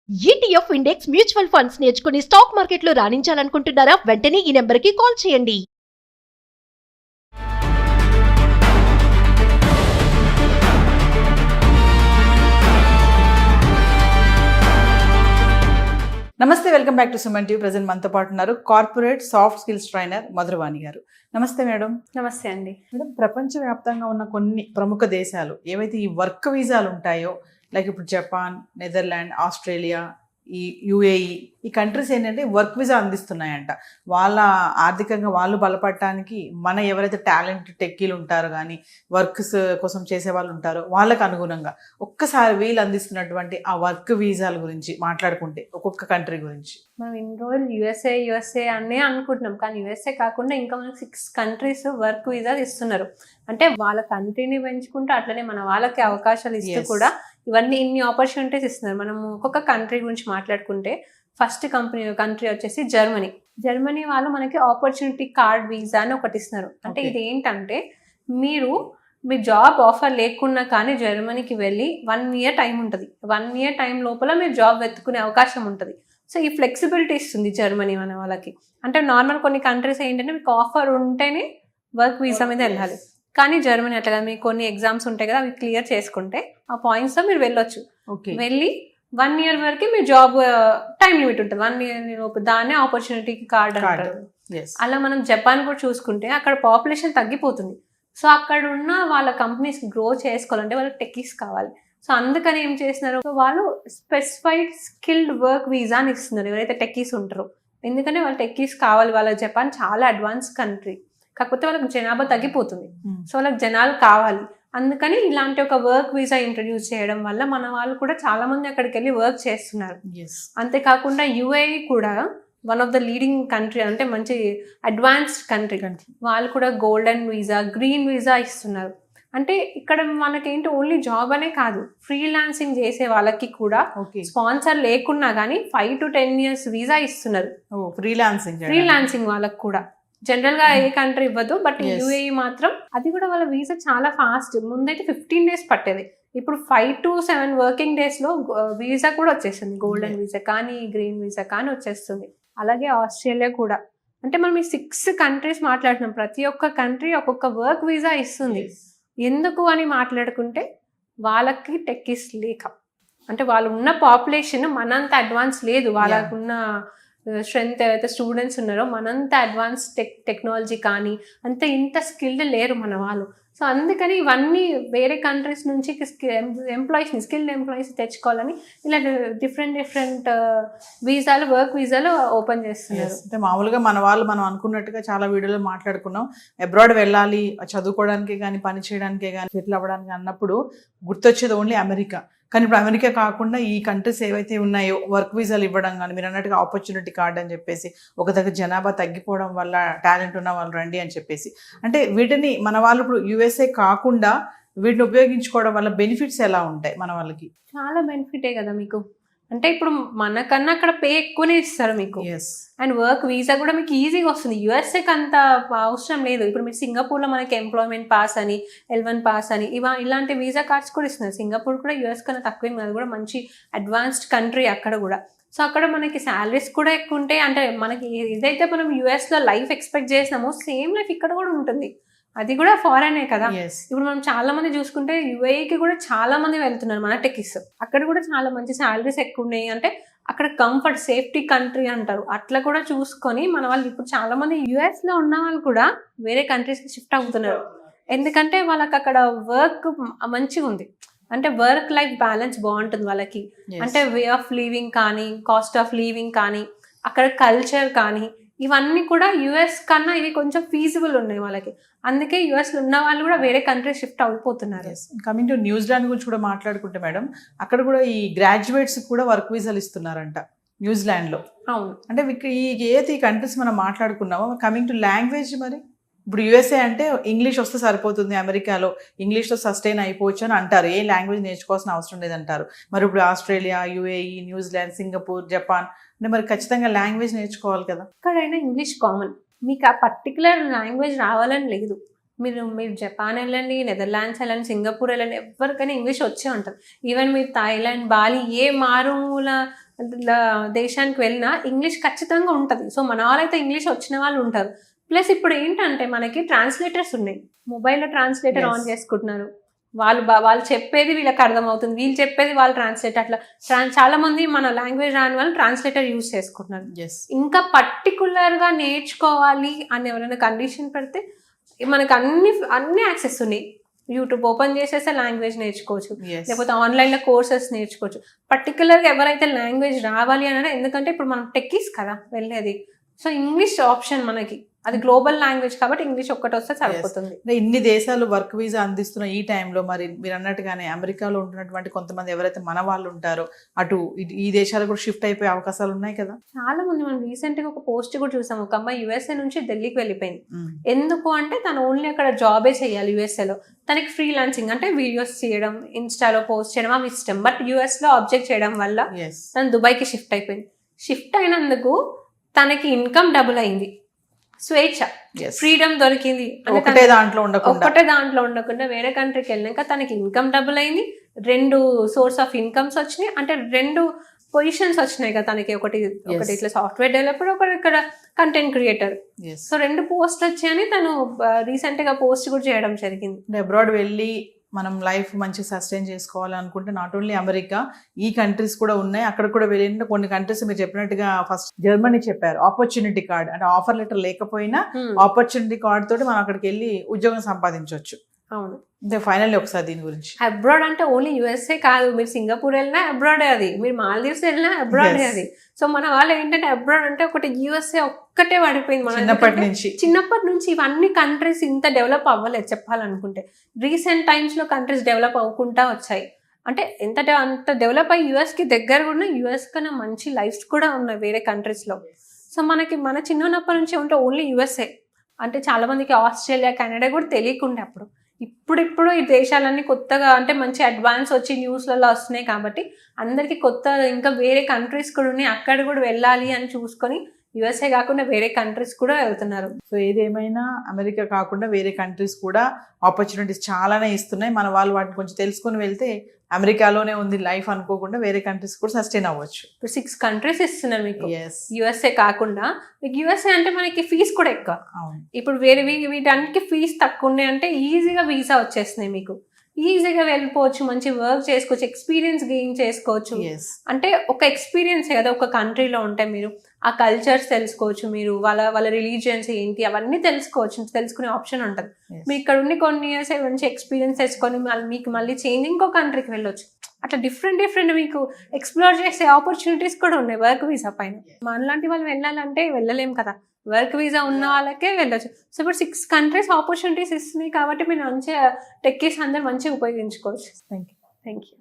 ETF index mutual funds నేర్చుకుని stock మార్కెట్లో రాణించాలనుకుంటున్నారా? వెంటనే ఈ నెంబర్కి కాల్ చేయండి. నమస్తే, welcome back to Suman TV. Present మనతో పాటు ఉన్నారు corporate soft skills trainer Madhuravani గారు. నమస్తే మేడం. నమస్తే అండి. మేడం, ప్రపంచవ్యాప్తంగా ఉన్న కొన్ని ప్రముఖ దేశాలు ఏవైతే ఈ వర్క్ వీసాలు ఉంటాయో, లైక్ ఇప్పుడు జపాన్, నెదర్లాండ్, ఆస్ట్రేలియా, ఈ యుఏఈ, ఈ కంట్రీస్ ఏంటంటే వర్క్ వీసా అందిస్తున్నాయంట. వాళ్ళ ఆర్థికంగా వాళ్ళు బలపడటానికి మన ఎవరైతే టాలెంట్ టెక్కీలు ఉంటారో కానీ వర్క్స్ కోసం చేసే వాళ్ళు ఉంటారో వాళ్ళకు అనుగుణంగా ఒక్కసారి వీళ్ళు అందిస్తున్నటువంటి ఆ వర్క్ వీసాల గురించి మాట్లాడుకుంటే ఒక్కొక్క కంట్రీ గురించి. మనం ఇన్ని రోజులు యుఎస్ఏ అనే అనుకుంటున్నాం, కానీ యుఎస్ఏ కాకుండా ఇంకా మనకి 6 కంట్రీస్ వర్క్ వీసాలు ఇస్తున్నారు. అంటే వాళ్ళ కంట్రీని పెంచుకుంటూ అట్లనే మన వాళ్ళకి అవకాశాలు ఇస్తూ కూడా ఇవన్నీ ఇన్ని ఆపర్చునిటీస్ ఇస్తున్నారు. మనం ఒక్కొక్క కంట్రీ గురించి మాట్లాడుకుంటే ఫస్ట్ కంట్రీ వచ్చేసి జర్మనీ వాళ్ళు మనకి ఆపర్చునిటీ కార్డ్ వీసా అని ఒకటి ఇస్తున్నారు. అంటే ఇది ఏంటంటే మీ జాబ్ ఆఫర్ లేకున్నా కానీ జర్మనీకి వెళ్ళి 1 ఇయర్ టైం ఉంటుంది. 1 ఇయర్ టైం లోపల మీరు జాబ్ వెతుకునే అవకాశం ఉంటుంది. సో ఈ ఫ్లెక్సిబిలిటీ ఇస్తుంది జర్మనీ మన వాళ్ళకి. అంటే నార్మల్ కొన్ని కంట్రీస్ ఏంటంటే మీకు ఆఫర్ ఉంటేనే వర్క్ వీసా మీద వెళ్ళాలి, కానీ జర్మనీ అట్లా కదా, మీకు కొన్ని ఎగ్జామ్స్ ఉంటాయి కదా, అవి క్లియర్ చేసుకుంటే ఆ పాయింట్స్తో మీరు వెళ్ళొచ్చు. వెళ్ళి 1 ఇయర్ వరకు మీ జాబ్ టైం లిమిట్ ఉంటుంది. 1 ఇయర్ లోపు దాన్నే ఆపర్చునిటీ కార్డ్ అంటారు. అలా మనం జపాన్ కూడా చూసుకుంటే అక్కడ పాపులేషన్ తగ్గిపోతుంది. సో అక్కడ ఉన్న వాళ్ళ కంపెనీస్ గ్రో చేసుకోవాలంటే వాళ్ళకి టెక్కీస్ కావాలి. సో అందుకని ఏం చేస్తున్నారు, వాళ్ళు స్పెసిఫైడ్ స్కిల్డ్ వర్క్ వీసా అని ఇస్తున్నారు ఎవరైతే టెక్కీస్ ఉంటారో. ఎందుకంటే వాళ్ళ టెక్కీస్ కావాలి. వాళ్ళ జపాన్ చాలా అడ్వాన్స్ కంట్రీ, కాకపోతే వాళ్ళకి జనాభా తగ్గిపోతుంది. సో వాళ్ళకి జనాలు కావాలి. అందుకని ఇలాంటి ఒక వర్క్ వీసా ఇంట్రడ్యూస్ చేయడం వల్ల మన వాళ్ళు కూడా చాలా మంది అక్కడికి వెళ్ళి వర్క్ చేస్తున్నారు. అంతేకాకుండా యుఏఈ కూడా one of the leading country, అంటే మంచి అడ్వాన్స్డ్ కంట్రీ. వాళ్ళు కూడా గోల్డెన్ వీసా, గ్రీన్ వీసా ఇస్తున్నారు. అంటే ఇక్కడ మనకేంటి ఓన్లీ జాబ్ అనే కాదు, ఫ్రీలాన్సింగ్ చేసే వాళ్ళకి కూడా స్పాన్సర్ లేకున్నా కానీ 5 to 10 years వీసా ఇస్తున్నారు. ఫ్రీలాన్సింగ్ వాళ్ళకి కూడా జనరల్ గా ఏ కంట్రీ ఇవ్వదు, బట్ యుఏఈ మాత్రం అది కూడా వాళ్ళ వీసా చాలా ఫాస్ట్. ముందైతే 15 days పట్టేది, ఇప్పుడు 5 to 7 వర్కింగ్ డేస్ లో వీసా కూడా వచ్చేస్తుంది. గోల్డెన్ వీసా కానీ గ్రీన్ వీసా కానీ వచ్చేస్తుంది. అలాగే ఆస్ట్రేలియా కూడా. అంటే మనం ఈ 6 కంట్రీస్ మాట్లాడుతున్నాం, ప్రతి ఒక్క కంట్రీ ఒక్కొక్క వర్క్ వీసా ఇస్తుంది. ఎందుకు అని మాట్లాడుకుంటే వాళ్ళకి టెక్కీస్ లేక, అంటే వాళ్ళు ఉన్న పాపులేషన్ మనంత అడ్వాన్స్ లేదు. వాళ్ళకున్న స్ట్రెంత్ ఏవైతే స్టూడెంట్స్ ఉన్నారో మనంత అడ్వాన్స్ టెక్నాలజీ కానీ అంత ఇంత స్కిల్డ్ లేరు మన వాళ్ళు. సో అందుకని ఇవన్నీ వేరే కంట్రీస్ నుంచి స్కిల్డ్ ఎంప్లాయీస్ తెచ్చుకోవాలని ఇలా డిఫరెంట్ వీసాలు, వర్క్ వీసాలు ఓపెన్ చేస్తున్నారు. అంటే మామూలుగా మన వాళ్ళు మనం అనుకున్నట్టుగా చాలా వీడియోలో మాట్లాడుకున్నాం, అబ్రాడ్ వెళ్ళాలి చదువుకోవడానికి కానీ పని చేయడానికి కానీ సెటిల్ అవ్వడానికి అన్నప్పుడు గుర్తొచ్చేది ఓన్లీ అమెరికా. కానీ ఇప్పుడు అమెరికా కాకుండా ఈ కంట్రీస్ ఏవైతే ఉన్నాయో వర్క్ వీసాలు ఇవ్వడం కానీ, మీరు అన్నట్టుగా ఆపర్చునిటీ కార్డ్ అని చెప్పేసి, ఒక దగ్గర జనాభా తగ్గిపోవడం వల్ల టాలెంట్ ఉన్న వాళ్ళు రండి అని చెప్పేసి, అంటే వీటిని మన వాళ్ళు ఇప్పుడు యుఎస్ఏ కాకుండా వీటిని ఉపయోగించుకోవడం వల్ల బెనిఫిట్స్ ఎలా ఉంటాయి మన వాళ్ళకి? చాలా బెనిఫిటే కదా మీకు. అంటే ఇప్పుడు మనకన్నా అక్కడ పే ఎక్కువనే ఇస్తారు మీకు, అండ్ వర్క్ వీసా కూడా మీకు ఈజీగా వస్తుంది. యుఎస్ఏకి అంత అవసరం లేదు. ఇప్పుడు మీరు సింగపూర్లో మనకి ఎంప్లాయ్మెంట్ పాస్ అని, L1 పాస్ అని ఇలాంటి వీసా కార్డ్స్ కూడా ఇస్తున్నారు. సింగపూర్ కూడా యుఎస్ కన్నా తక్కువ, అది కూడా మంచి అడ్వాన్స్డ్ కంట్రీ అక్కడ కూడా. సో అక్కడ మనకి శాలరీస్ కూడా ఎక్కువ ఉంటాయి. అంటే మనకి ఏదైతే మనం యుఎస్లో లైఫ్ ఎక్స్పెక్ట్ చేసినామో సేమ్ లైఫ్ ఇక్కడ కూడా ఉంటుంది. అది కూడా ఫారెనే కదా. ఇప్పుడు మనం చాలా మంది చూసుకుంటే యుఏఈకి కూడా చాలా మంది వెళ్తున్నారు మన టెక్కీస్. అక్కడ కూడా చాలా మంచి శాలరీస్ ఎక్కువ ఉన్నాయి. అంటే అక్కడ కంఫర్ట్, సేఫ్టీ కంట్రీ అంటారు. అట్లా కూడా చూసుకొని మన వాళ్ళు ఇప్పుడు చాలా మంది యుఎస్ లో ఉన్న వాళ్ళు కూడా వేరే కంట్రీస్ కి షిఫ్ట్ అవుతున్నారు. ఎందుకంటే వాళ్ళకి అక్కడ వర్క్ మంచిగా ఉంది, అంటే వర్క్ లైఫ్ బ్యాలెన్స్ బాగుంటుంది వాళ్ళకి. అంటే వే ఆఫ్ లివింగ్ కానీ, కాస్ట్ ఆఫ్ లివింగ్ కానీ, అక్కడ కల్చర్ కానీ, ఇవన్నీ కూడా యుఎస్ కన్నా ఇది కొంచెం ఫీజిబుల్ ఉన్నాయి వాళ్ళకి. అందుకే యుఎస్ లో ఉన్న వాళ్ళు కూడా వేరే కంట్రీ షిఫ్ట్ అయిపోతున్నారు. కమింగ్ టు న్యూజిలాండ్ గురించి కూడా మాట్లాడుకుంటే మేడం, అక్కడ కూడా ఈ గ్రాడ్యుయేట్స్ కూడా వర్క్ వీసాలు ఇస్తున్నారంట న్యూజిలాండ్ లో. అవును. అంటే ఈ కంట్రీస్ మనం మాట్లాడుకున్నామో, కమింగ్ టు లాంగ్వేజ్, మరి ఇప్పుడు యుఎస్ఏ అంటే ఇంగ్లీష్ వస్తే సరిపోతుంది, అమెరికాలో ఇంగ్లీష్లో సస్టైన్ అయిపోవచ్చు అని అంటారు, ఏ లాంగ్వేజ్ నేర్చుకోవాల్సిన అవసరం లేదంటారు. మరి ఇప్పుడు Australia, UAE, New Zealand, Singapore, Japan అంటే మరి ఖచ్చితంగా లాంగ్వేజ్ నేర్చుకోవాలి కదా. ఎక్కడైనా ఇంగ్లీష్ కామన్, మీకు ఆ పర్టికులర్ లాంగ్వేజ్ రావాలని లేదు. మీరు జపాన్ వెళ్ళండి, నెదర్లాండ్స్ వెళ్ళండి, సింగపూర్ వెళ్ళండి, ఎవరికైనా ఇంగ్లీష్ వచ్చే ఉంటుంది. ఈవెన్ మీరు థాయిలాండ్, బాలి, ఏ మారుమూల దేశానికి వెళ్ళినా ఇంగ్లీష్ ఖచ్చితంగా ఉంటుంది. సో మన వాళ్ళైతే ఇంగ్లీష్ వచ్చిన వాళ్ళు ఉంటారు. ప్లస్ ఇప్పుడు ఏంటంటే మనకి ట్రాన్స్లేటర్స్ ఉన్నాయి, మొబైల్లో ట్రాన్స్లేటర్ Yes. ఆన్ చేసుకుంటున్నారు. వాళ్ళు చెప్పేది వీళ్ళకి అర్థమవుతుంది, వీళ్ళు చెప్పేది వాళ్ళు ట్రాన్స్లేట్ అట్లా చాలా మంది మన లాంగ్వేజ్ రాని వాళ్ళు ట్రాన్స్లేటర్ యూజ్ చేసుకుంటున్నారు. ఎస్ ఇంకా పర్టికులర్గా నేర్చుకోవాలి అని ఎవరైనా కండిషన్ పెడితే మనకు అన్ని యాక్సెస్ ఉన్నాయి. యూట్యూబ్ ఓపెన్ చేసేస్తే లాంగ్వేజ్ నేర్చుకోవచ్చు, ఎస్ లేకపోతే ఆన్లైన్లో కోర్సెస్ నేర్చుకోవచ్చు. పర్టికులర్గా ఎవరైతే లాంగ్వేజ్ రావాలి అన్నారో, ఎందుకంటే ఇప్పుడు మనం టెక్కీస్ కదా వెళ్ళేది, సో ఇంగ్లీష్ ఆప్షన్ మనకి, అది గ్లోబల్ లాంగ్వేజ్ కాబట్టి ఇంగ్లీష్ ఒక్కటి వస్తే సరిపోతుంది. అంటే ఇన్ని దేశాలు వర్క్ వీసా అందిస్తున్న ఈ టైంలో మరి మీరు అన్నట్టుగానే అమెరికాలో ఉంటున్నటువంటి కొంతమంది ఎవరైతే మన వాళ్ళు ఉంటారో అటు ఈ దేశాలు కూడా షిఫ్ట్ అయిపోయే అవకాశాలు ఉన్నాయి కదా. చాలా మంది మనం రీసెంట్ గా ఒక పోస్ట్ కూడా చూసాం, ఒక అమ్మాయి యుఎస్ఏ నుంచి ఢిల్లీకి వెళ్ళిపోయింది. ఎందుకు అంటే తను ఓన్లీ అక్కడ జాబే చేయాలి యుఎస్ఏలో, తనకి ఫ్రీలాన్సింగ్ అంటే వీడియోస్ చేయడం, ఇన్స్టాలో పోస్ట్ చేయడం అవి ఇష్టం. బట్ యుఎస్ లో ఆబ్జెక్ట్ చేయడం వల్ల తను దుబాయ్కి షిఫ్ట్ అయిపోయింది. షిఫ్ట్ అయినందుకు తనకి ఇన్కమ్ డబుల్ అయింది, స్వేచ్ఛ, ఫ్రీడమ్ దొరికింది. ఒకటే దాంట్లో ఉండకుండా వేరే కంట్రీకి వెళ్ళాక తనకి ఇన్కమ్ డబుల్ అయింది, 2 సోర్స్ ఆఫ్ ఇన్కమ్స్ వచ్చినాయి, అంటే 2 పొజిషన్స్ వచ్చినాయి కదా తనకి. ఒకటి ఇట్లా సాఫ్ట్వేర్ డెవలపర్, ఒకటి ఇక్కడ కంటెంట్ క్రియేటర్. సో 2 పోస్ట్ వచ్చాయని తను రీసెంట్ గా పోస్ట్ కూడా చేయడం జరిగింది. అబ్రాడ్ వెళ్ళి మనం లైఫ్ మంచి సస్టైన్ చేసుకోవాలనుకుంటే నాట్ ఓన్లీ అమెరికా, ఈ కంట్రీస్ కూడా ఉన్నాయి. అక్కడ కూడా వెళ్ళిన కొన్ని కంట్రీస్ మీరు చెప్పినట్టుగా ఫస్ట్ జర్మనీ చెప్పారు, ఆపర్చునిటీ కార్డ్ అంటే ఆఫర్ లెటర్ లేకపోయినా ఆపర్చునిటీ కార్డ్ తోటి మనం అక్కడికి వెళ్ళి ఉద్యోగం సంపాదించవచ్చు. అవును, అంటే ఫైనల్లీ ఒకసారి దీని గురించి. అబ్రాడ్ అంటే ఓన్లీ యుఎస్ఏ కాదు, మీరు సింగపూర్ వెళ్ళినా అబ్రాడే అది, మీరు మాల్దీవ్స్ వెళ్ళినా అబ్రాడే అది. సో మన వాళ్ళు ఏంటంటే అబ్రాడ్ అంటే ఒకటి యుఎస్ఏ ఒక్కటే పడిపోయింది మన చిన్నప్పటి నుంచి. ఇవన్నీ కంట్రీస్ ఇంత డెవలప్ అవ్వలేదు చెప్పాలనుకుంటే. రీసెంట్ టైమ్స్ లో కంట్రీస్ డెవలప్ అవ్వకుండా వచ్చాయి. అంటే అంత డెవలప్ అయ్యి యుఎస్కి దగ్గర కూడా, యుఎస్ కన్నా మంచి లైఫ్స్ కూడా ఉన్నాయి వేరే కంట్రీస్లో. సో మన చిన్నప్పటి నుంచి ఉంటే ఓన్లీ యుఎస్ఏ, అంటే చాలా మందికి ఆస్ట్రేలియా, కెనడా కూడా తెలియకుండా అప్పుడు. ఇప్పుడు ఈ దేశాలన్నీ కొత్తగా అంటే మంచి అడ్వాన్స్ వచ్చి న్యూస్లలో వస్తున్నాయి కాబట్టి అందరికీ కొత్త ఇంకా వేరే కంట్రీస్ కూడా ఉన్నాయి, అక్కడ కూడా వెళ్ళాలి అని చూసుకొని యుఎస్ఏ కాకుండా వేరే కంట్రీస్ కూడా వెళ్తున్నారు. సో ఏదేమైనా అమెరికా కాకుండా వేరే కంట్రీస్ కూడా ఆపర్చునిటీస్ చాలానే ఇస్తున్నాయి. మన వాళ్ళు వాటిని కొంచెం తెలుసుకొని వెళ్తే అమెరికాలోనే ఉంది లైఫ్ అనుకోకుండా వేరే కంట్రీస్ కూడా సస్టైన్ అవ్వచ్చు. ఇప్పుడు 6 కంట్రీస్ ఇస్తున్నారు మీకు యుఎస్ఏ కాకుండా. మీకు యుఎస్ఏ అంటే మనకి ఫీజు కూడా ఎక్కువ. ఇప్పుడు వేరే వీటన్నిటికీ ఫీజు తక్కువ ఉన్నాయి అంటే ఈజీగా వీసా వచ్చేస్తున్నాయి, మీకు ఈజీగా వెళ్ళిపోవచ్చు, మంచి వర్క్ చేసుకోవచ్చు, ఎక్స్పీరియన్స్ గెయిన్ చేసుకోవచ్చు. అంటే ఒక ఎక్స్పీరియన్స్ కదా ఒక కంట్రీలో ఉంటే మీరు ఆ కల్చర్స్ తెలుసుకోవచ్చు, మీరు వాళ్ళ రిలీజియన్స్ ఏంటి అవన్నీ తెలుసుకునే ఆప్షన్ ఉంటుంది. మీరు ఇక్కడ ఉండి కొన్ని ఇయర్స్ మంచి ఎక్స్పీరియన్స్ తెచ్చుకొని మీకు మళ్ళీ చేంజ్ ఇంకో కంట్రీకి వెళ్ళొచ్చు. అట్లా డిఫరెంట్ మీకు ఎక్స్ప్లోర్ చేసే ఆపర్చునిటీస్ కూడా ఉన్నాయి వర్క్ వీసా పైన. మనలాంటి వాళ్ళు వెళ్ళాలంటే వెళ్ళలేం కదా, వర్క్ వీసా ఉన్న వాళ్ళకే వెళ్ళొచ్చు. సో ఇప్పుడు 6 కంట్రీస్ ఆపర్చునిటీస్ ఇస్తున్నాయి కాబట్టి మీరు మంచిగా టెక్కీస్ అందరూ మంచిగా ఉపయోగించుకోవచ్చు. Thank you.